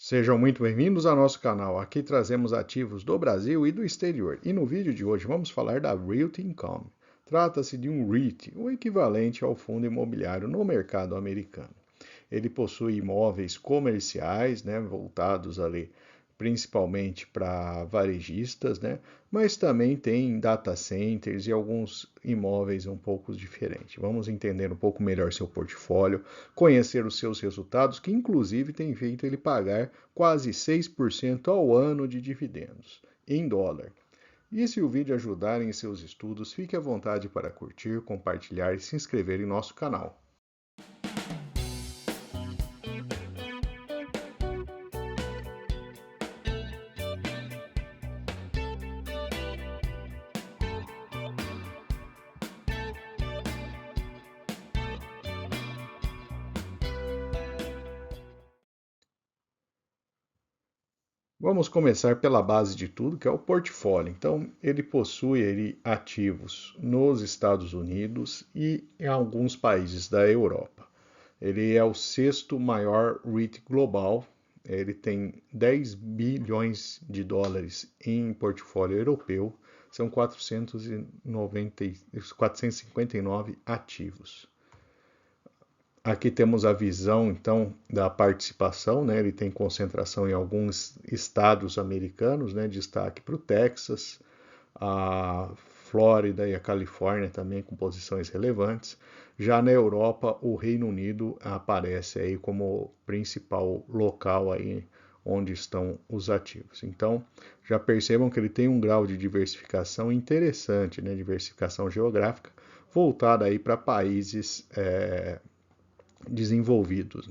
Sejam muito bem-vindos ao nosso canal. Aqui trazemos ativos do Brasil e do exterior. E no vídeo de hoje vamos falar da Realty Income. Trata-se de um REIT, o equivalente ao fundo imobiliário no mercado americano. Ele possui imóveis comerciais, voltados ali principalmente para varejistas, mas também tem data centers e alguns imóveis um pouco diferentes. Vamos entender um pouco melhor seu portfólio, conhecer os seus resultados, que inclusive tem feito ele pagar quase 6% ao ano de dividendos, em dólar. E se o vídeo ajudar em seus estudos, fique à vontade para curtir, compartilhar e se inscrever em nosso canal. Vamos começar pela base de tudo, que é o portfólio. Então, ele possui ativos nos Estados Unidos e em alguns países da Europa. Ele é o sexto maior REIT global. Ele tem 10 bilhões de dólares em portfólio europeu. São 459 ativos. Aqui temos a visão, então, da participação, Ele tem concentração em alguns estados americanos, Destaque para o Texas, a Flórida e a Califórnia também com posições relevantes. Já na Europa, o Reino Unido aparece aí como principal local aí onde estão os ativos. Então, já percebam que ele tem um grau de diversificação interessante, Diversificação geográfica, voltada aí para países desenvolvidos,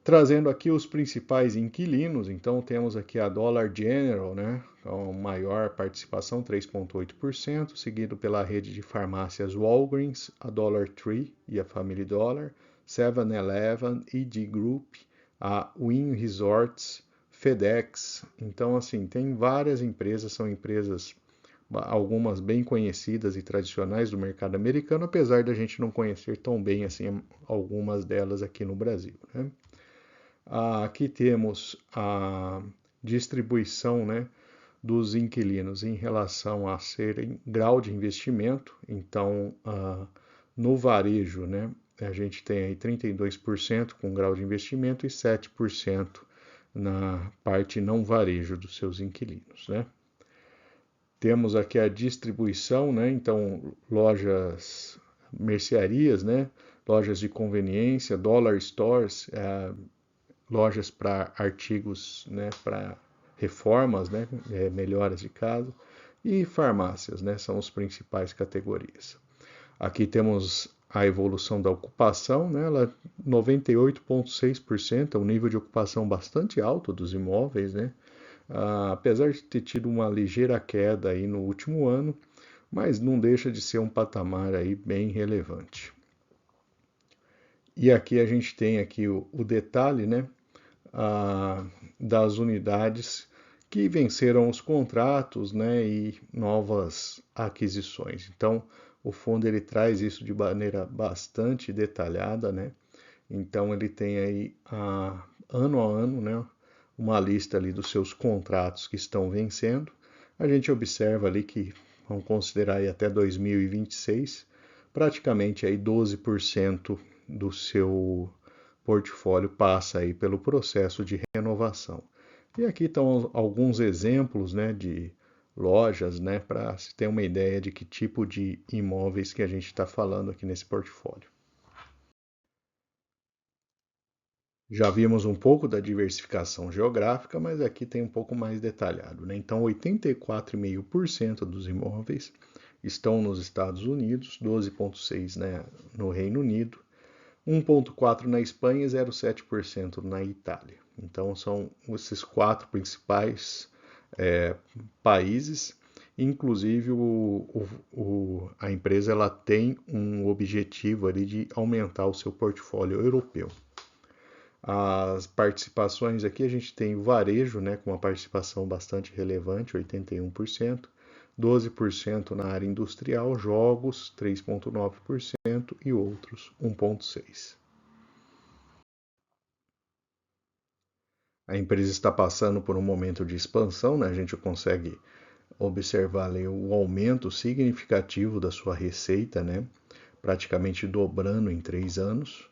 Trazendo aqui os principais inquilinos, então temos aqui a Dollar General, com maior participação, 3,8%, seguido pela rede de farmácias Walgreens, a Dollar Tree e a Family Dollar, 7-Eleven, EG Group, a Wynn Resorts, FedEx. Então, assim, tem várias empresas, são empresas algumas bem conhecidas e tradicionais do mercado americano, apesar da gente não conhecer tão bem assim algumas delas aqui no Brasil. Aqui temos a distribuição dos inquilinos em relação a serem grau de investimento. Então, no varejo, a gente tem aí 32% com grau de investimento e 7% na parte não varejo dos seus inquilinos. Temos aqui a distribuição, Então, lojas, mercearias, Lojas de conveniência, dollar stores, lojas para artigos, para reformas, melhoras de casa, e farmácias, são as principais categorias. Aqui temos a evolução da ocupação, ela 98,6%, é um nível de ocupação bastante alto dos imóveis, apesar de ter tido uma ligeira queda aí no último ano, mas não deixa de ser um patamar aí bem relevante. E aqui a gente tem aqui o detalhe, das unidades que venceram os contratos, e novas aquisições. Então, o fundo ele traz isso de maneira bastante detalhada, Então, ele tem aí ano a ano, uma lista ali dos seus contratos que estão vencendo. A gente observa ali que, vamos considerar aí até 2026, praticamente aí 12% do seu portfólio passa aí pelo processo de renovação. E aqui estão alguns exemplos, de lojas, para se ter uma ideia de que tipo de imóveis que a gente está falando aqui nesse portfólio. Já vimos um pouco da diversificação geográfica, mas aqui tem um pouco mais detalhado. Então, 84,5% dos imóveis estão nos Estados Unidos, 12,6% no Reino Unido, 1,4% na Espanha e 0,7% na Itália. Então, são esses quatro principais países. Inclusive, a empresa ela tem um objetivo ali de aumentar o seu portfólio europeu. As participações aqui, a gente tem o varejo, com uma participação bastante relevante, 81%, 12% na área industrial, jogos, 3,9% e outros, 1,6%. A empresa está passando por um momento de expansão, né? A gente consegue observar ali o aumento significativo da sua receita, né? Praticamente dobrando em 3 anos.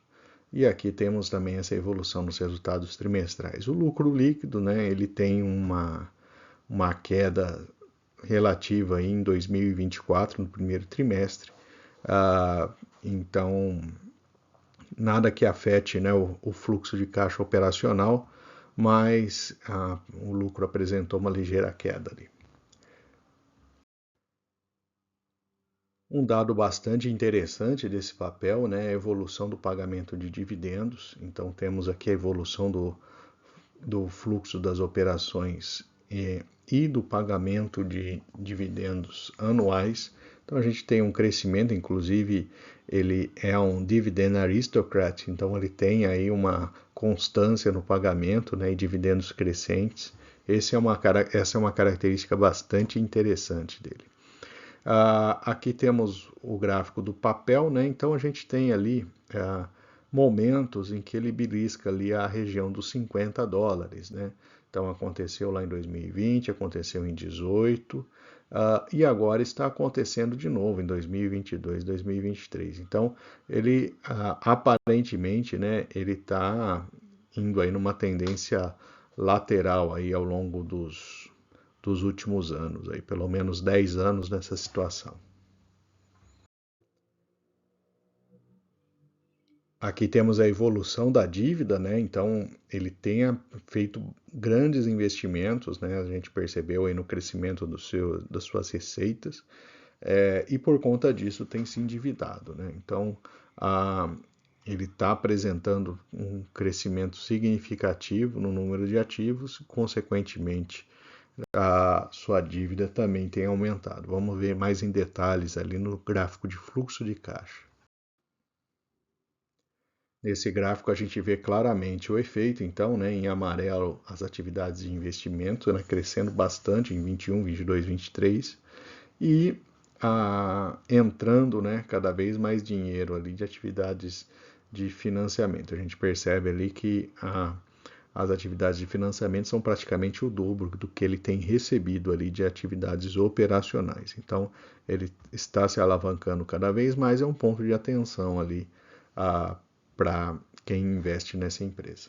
E aqui temos também essa evolução nos resultados trimestrais. O lucro líquido, né? Ele tem uma queda relativa em 2024, no primeiro trimestre. Então, nada que afete, né, o fluxo de caixa operacional, mas o lucro apresentou uma ligeira queda ali. Um dado bastante interessante desse papel, né, é a evolução do pagamento de dividendos. Então, temos aqui a evolução do fluxo das operações e do pagamento de dividendos anuais. Então, a gente tem um crescimento, inclusive, ele é um dividend aristocrat, então ele tem aí uma constância no pagamento, né, e dividendos crescentes. Essa é uma característica bastante interessante dele. Aqui temos o gráfico do papel, né? Então a gente tem ali momentos em que ele belisca ali a região dos $50, né? Então aconteceu lá em 2020, aconteceu em 2018 e agora está acontecendo de novo em 2022, 2023. Então ele aparentemente, né? Ele está indo aí numa tendência lateral aí ao longo dos últimos anos, aí, pelo menos 10 anos nessa situação. Aqui temos a evolução da dívida, né? Então ele tenha feito grandes investimentos, né? A gente percebeu aí no crescimento das suas receitas e por conta disso tem se endividado, né? Então ele está apresentando um crescimento significativo no número de ativos, consequentemente a sua dívida também tem aumentado. Vamos ver mais em detalhes ali no gráfico de fluxo de caixa. Nesse gráfico a gente vê claramente o efeito, então, né, em amarelo as atividades de investimento, né, crescendo bastante em 21, 22, 23 e entrando, né, cada vez mais dinheiro ali de atividades de financiamento. A gente percebe ali que as atividades de financiamento são praticamente o dobro do que ele tem recebido ali de atividades operacionais. Então, ele está se alavancando cada vez mais, é um ponto de atenção ali para quem investe nessa empresa.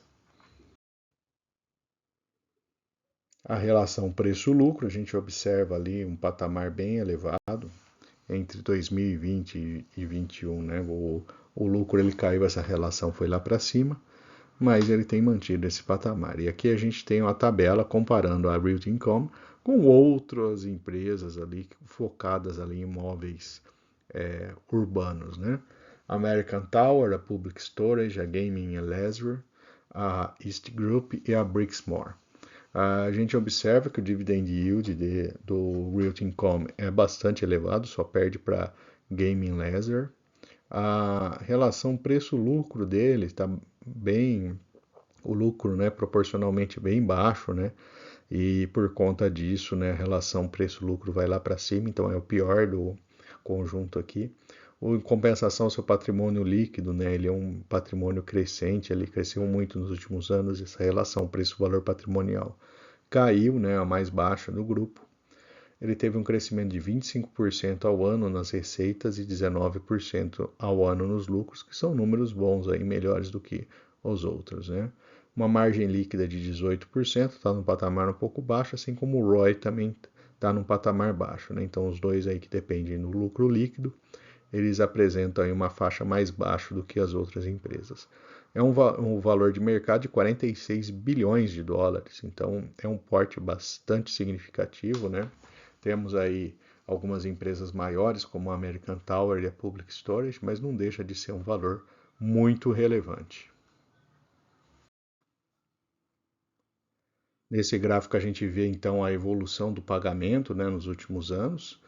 A relação preço-lucro, a gente observa ali um patamar bem elevado entre 2020 e 2021, né? O lucro ele caiu, essa relação foi lá para cima, mas ele tem mantido esse patamar. E aqui a gente tem uma tabela comparando a Realty Income com outras empresas ali focadas ali em imóveis urbanos, né? American Tower, a Public Storage, a Gaming and Leisure, a East Group e a Brixmor. A gente observa que o dividend yield do Realty Income é bastante elevado, só perde para Gaming Leisure. A relação preço-lucro dele está bem, o lucro, né, proporcionalmente bem baixo, né? E por conta disso, né, a relação preço-lucro vai lá para cima, então é o pior do conjunto aqui. Em compensação, seu patrimônio líquido, né, ele é um patrimônio crescente, ele cresceu muito nos últimos anos, essa relação preço-valor patrimonial caiu, né, a mais baixa do grupo. Ele teve um crescimento de 25% ao ano nas receitas e 19% ao ano nos lucros, que são números bons, aí, melhores do que os outros, né? Uma margem líquida de 18%, está num patamar um pouco baixo, assim como o ROI também está num patamar baixo, né? Então, os dois aí que dependem do lucro líquido, eles apresentam aí uma faixa mais baixa do que as outras empresas. É um valor de mercado de 46 bilhões de dólares, então é um porte bastante significativo, né? Temos aí algumas empresas maiores, como a American Tower e a Public Storage, mas não deixa de ser um valor muito relevante. Nesse gráfico a gente vê então a evolução do pagamento, né, nos últimos anos.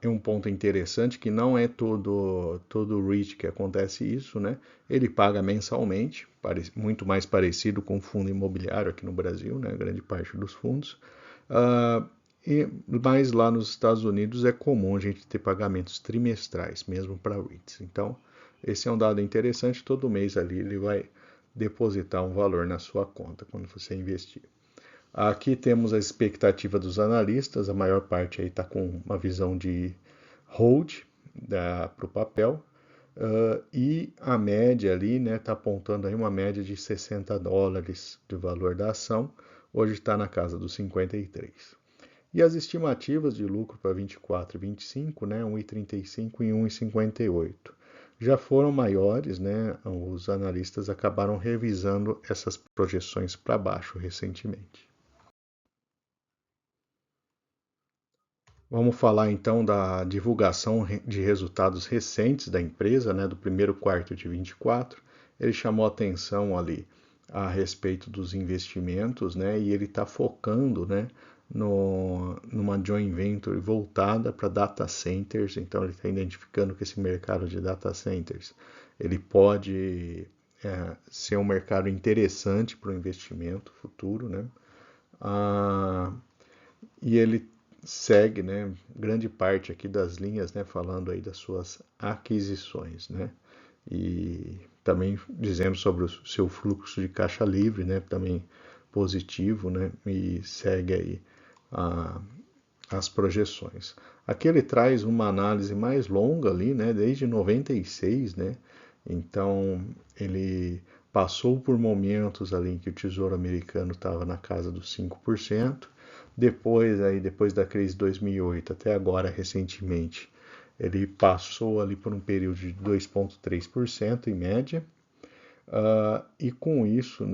É um ponto interessante que não é todo REIT que acontece isso, né? Ele paga mensalmente, muito mais parecido com o fundo imobiliário aqui no Brasil, né? Grande parte dos fundos. Mas lá nos Estados Unidos é comum a gente ter pagamentos trimestrais, mesmo para REITs. Então, esse é um dado interessante, todo mês ali ele vai depositar um valor na sua conta quando você investir. Aqui temos a expectativa dos analistas, a maior parte aí está com uma visão de hold para o papel, e a média ali está apontando aí uma média de $60 de valor da ação, hoje está na casa dos 53. E as estimativas de lucro para 24 e 25, 1,35 e 1,58. Já foram maiores, os analistas acabaram revisando essas projeções para baixo recentemente. Vamos falar então da divulgação de resultados recentes da empresa, do primeiro quarto de 24. Ele chamou atenção ali a respeito dos investimentos, e ele está focando, numa joint venture voltada para data centers. Então ele está identificando que esse mercado de data centers ele pode ser um mercado interessante para o investimento futuro, e ele segue, grande parte aqui das linhas, falando aí das suas aquisições, e também dizendo sobre o seu fluxo de caixa livre, também positivo, e segue aí as projeções. Aqui ele traz uma análise mais longa ali, desde 96, então ele passou por momentos ali em que o Tesouro Americano estava na casa dos 5%, depois da crise de 2008 até agora, recentemente, ele passou ali por um período de 2,3% em média, e com isso,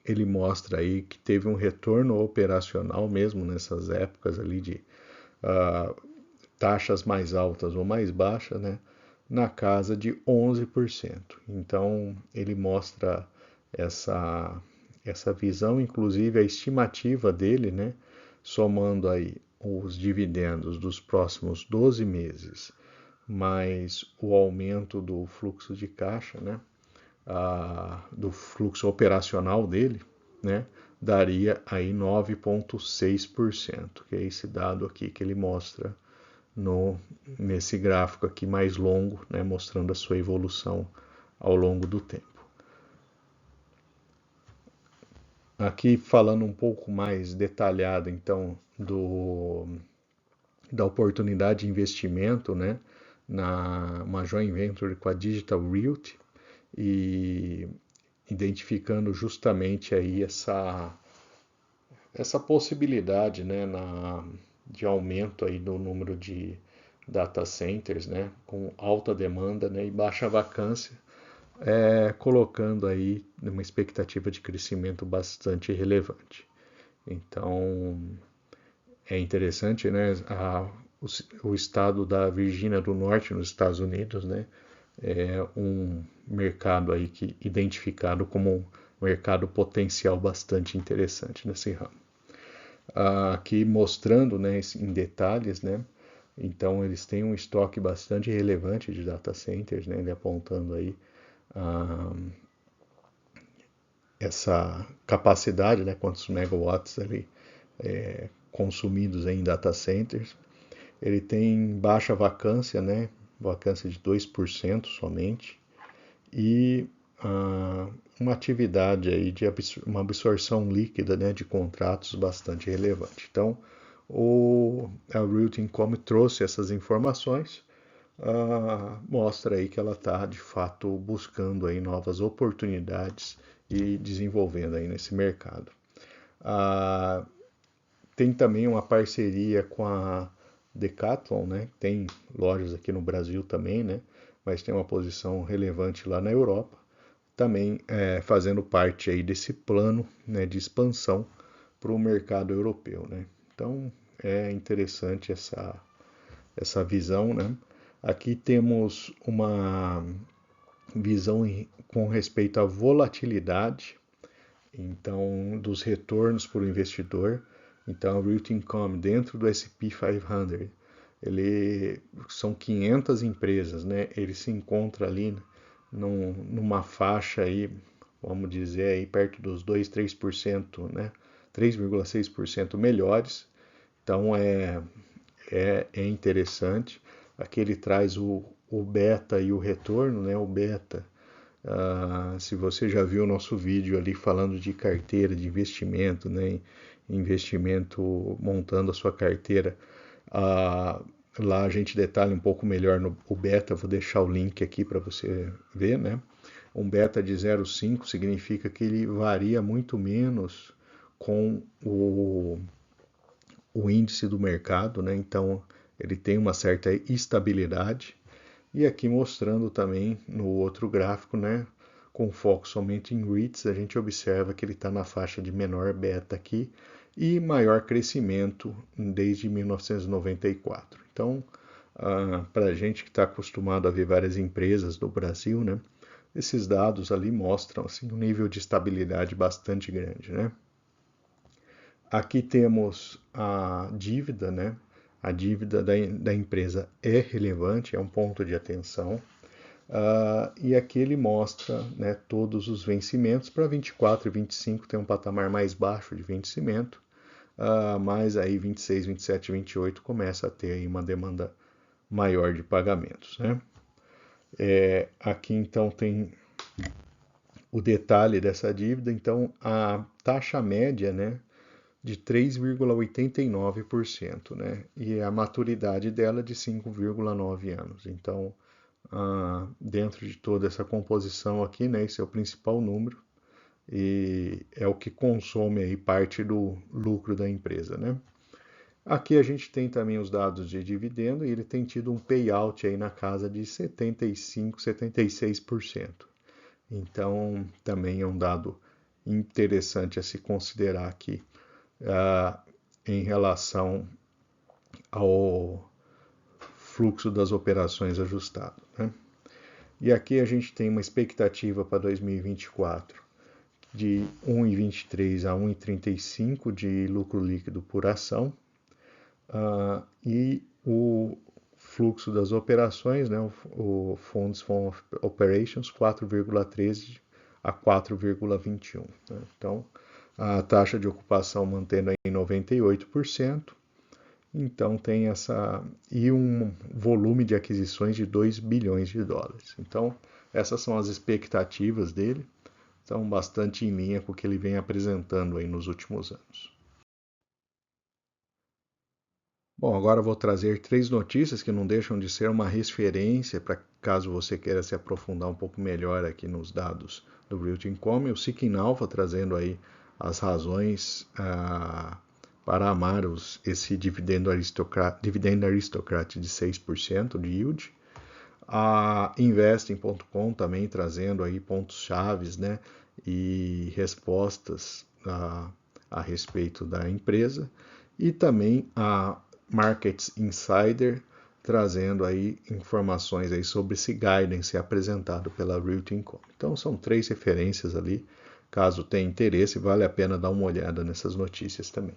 ele mostra aí que teve um retorno operacional mesmo nessas épocas ali de taxas mais altas ou mais baixas, na casa de 11%. Então ele mostra essa visão, inclusive a estimativa dele, somando aí os dividendos dos próximos 12 meses, mais o aumento do fluxo de caixa, do fluxo operacional dele, daria aí 9,6%, que é esse dado aqui que ele mostra nesse gráfico aqui mais longo, mostrando a sua evolução ao longo do tempo. Aqui falando um pouco mais detalhado, então, da oportunidade de investimento, uma joint venture com a Digital Realty, e identificando justamente aí essa possibilidade, de aumento aí do número de data centers, com alta demanda, e baixa vacância, colocando aí uma expectativa de crescimento bastante relevante. Então, é interessante, o estado da Virgínia do Norte, nos Estados Unidos, é um mercado aí que identificado como um mercado potencial bastante interessante nesse ramo. Aqui mostrando, em detalhes, então eles têm um estoque bastante relevante de data centers, ele apontando aí essa capacidade, quantos megawatts ali consumidos em data centers. Ele tem baixa vacância, vacância de 2% somente, e uma atividade aí de uma absorção líquida, de contratos bastante relevante. Então, a Realty Income trouxe essas informações, mostra aí que ela está de fato buscando aí novas oportunidades e desenvolvendo aí nesse mercado. Tem também uma parceria com a Decathlon, tem lojas aqui no Brasil também, mas tem uma posição relevante lá na Europa, também fazendo parte aí desse plano, de expansão para o mercado europeu, Então é interessante essa visão, Aqui temos uma visão com respeito à volatilidade, então dos retornos para o investidor. Então, o Realty Income dentro do S&P 500, são 500 empresas, ele se encontra ali numa faixa aí, vamos dizer aí perto dos 2, 3%, 3,6% melhores. Então é interessante. Aqui ele traz o beta e o retorno, o beta Se você já viu o nosso vídeo ali falando de carteira de investimento, né, investimento montando a sua carteira, lá a gente detalha um pouco melhor o beta, vou deixar o link aqui para você ver, né? Um beta de 0,5 significa que ele varia muito menos com o índice do mercado, né? Então ele tem uma certa estabilidade. E aqui mostrando também no outro gráfico, né? Com foco somente em REITs, a gente observa que ele está na faixa de menor beta aqui e maior crescimento desde 1994. Então, para a gente que está acostumado a ver várias empresas do Brasil, né? Esses dados ali mostram assim, um nível de estabilidade bastante grande, né? Aqui temos a dívida, né? A dívida da empresa é relevante, é um ponto de atenção. E aqui ele mostra, né, todos os vencimentos. Para 24 e 25 tem um patamar mais baixo de vencimento, mas aí 26, 27 e 28 começa a ter aí uma demanda maior de pagamentos, né? Aqui então tem o detalhe dessa dívida, então a taxa média, né, de 3,89%, né? E a maturidade dela de 5,9 anos. Então, dentro de toda essa composição aqui, né, esse é o principal número e é o que consome aí parte do lucro da empresa, né? Aqui a gente tem também os dados de dividendo e ele tem tido um payout aí na casa de 75, 76%. Então, também é um dado interessante a se considerar aqui em relação ao fluxo das operações ajustado, né? E aqui a gente tem uma expectativa para 2024 de 1,23 a 1,35 de lucro líquido por ação, e o fluxo das operações, né, o Funds from Operations, 4,13 a 4,21. Né? Então, a taxa de ocupação mantendo em 98%. Então tem essa e um volume de aquisições de 2 bilhões de dólares. Então, essas são as expectativas dele. Estão bastante em linha com o que ele vem apresentando aí nos últimos anos. Bom, agora eu vou trazer 3 notícias que não deixam de ser uma referência para caso você queira se aprofundar um pouco melhor aqui nos dados do Realty Income. O Seeking Alpha trazendo aí as razões para amar esse dividendo aristocrata de 6% de yield. A Investing.com também trazendo aí pontos chaves, né, e respostas a respeito da empresa. E também a Markets Insider trazendo aí informações aí sobre esse guidance apresentado pela Realty Income. Então são 3 referências ali. Caso tenha interesse, vale a pena dar uma olhada nessas notícias também.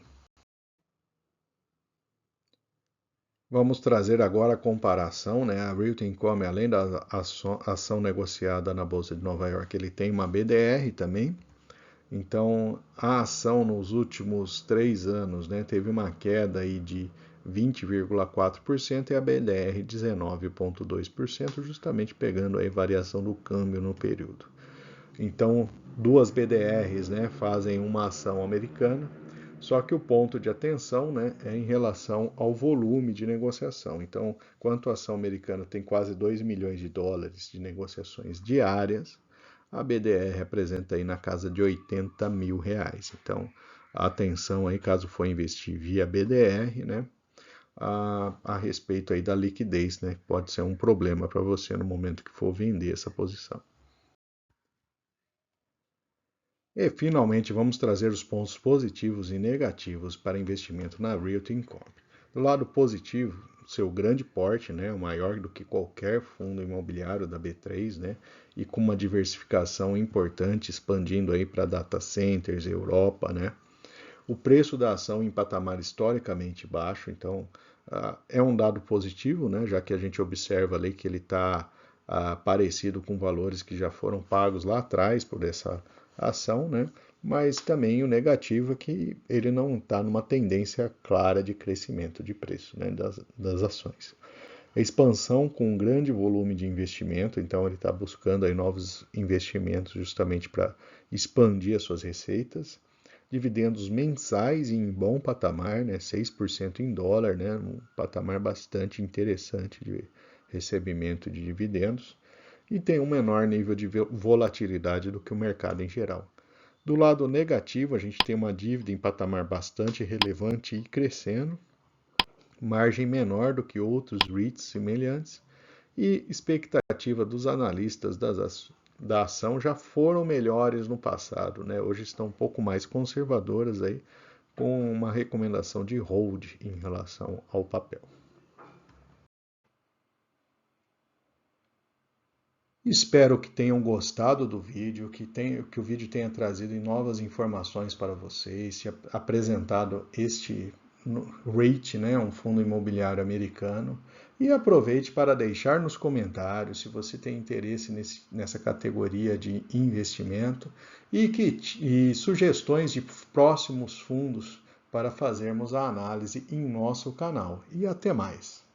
Vamos trazer agora a comparação, né? A Realty Income, além da ação negociada na Bolsa de Nova York, ele tem uma BDR também. Então, a ação nos últimos 3 anos, né, teve uma queda aí de 20,4% e a BDR 19,2%, justamente pegando aí variação do câmbio no período. Então, duas BDRs, né, fazem uma ação americana, só que o ponto de atenção, né, é em relação ao volume de negociação. Então, enquanto a ação americana tem quase 2 milhões de dólares de negociações diárias, a BDR representa aí na casa de 80 mil reais. Então, atenção aí caso for investir via BDR, né, a respeito aí da liquidez, né, pode ser um problema para você no momento que for vender essa posição. E finalmente vamos trazer os pontos positivos e negativos para investimento na Realty Income. Do lado positivo, seu grande porte, né, maior do que qualquer fundo imobiliário da B3, né, e com uma diversificação importante, expandindo aí para data centers, Europa, né. O preço da ação em patamar historicamente baixo, então é um dado positivo, né, já que a gente observa ali que ele está parecido com valores que já foram pagos lá atrás por essa ação, né? Mas também o negativo é que ele não está numa tendência clara de crescimento de preço, né, das ações. Expansão com um grande volume de investimento, então ele está buscando aí novos investimentos justamente para expandir as suas receitas. Dividendos mensais em bom patamar, né, 6% em dólar, né, um patamar bastante interessante de recebimento de dividendos, e tem um menor nível de volatilidade do que o mercado em geral. Do lado negativo, a gente tem uma dívida em patamar bastante relevante e crescendo, margem menor do que outros REITs semelhantes, e expectativa dos analistas da ação já foram melhores no passado, né? Hoje estão um pouco mais conservadoras aí, com uma recomendação de hold em relação ao papel. Espero que tenham gostado do vídeo, que o vídeo tenha trazido novas informações para vocês, apresentado este REIT, né, um fundo imobiliário americano, e aproveite para deixar nos comentários se você tem interesse nessa categoria de investimento e sugestões de próximos fundos para fazermos a análise em nosso canal. E até mais!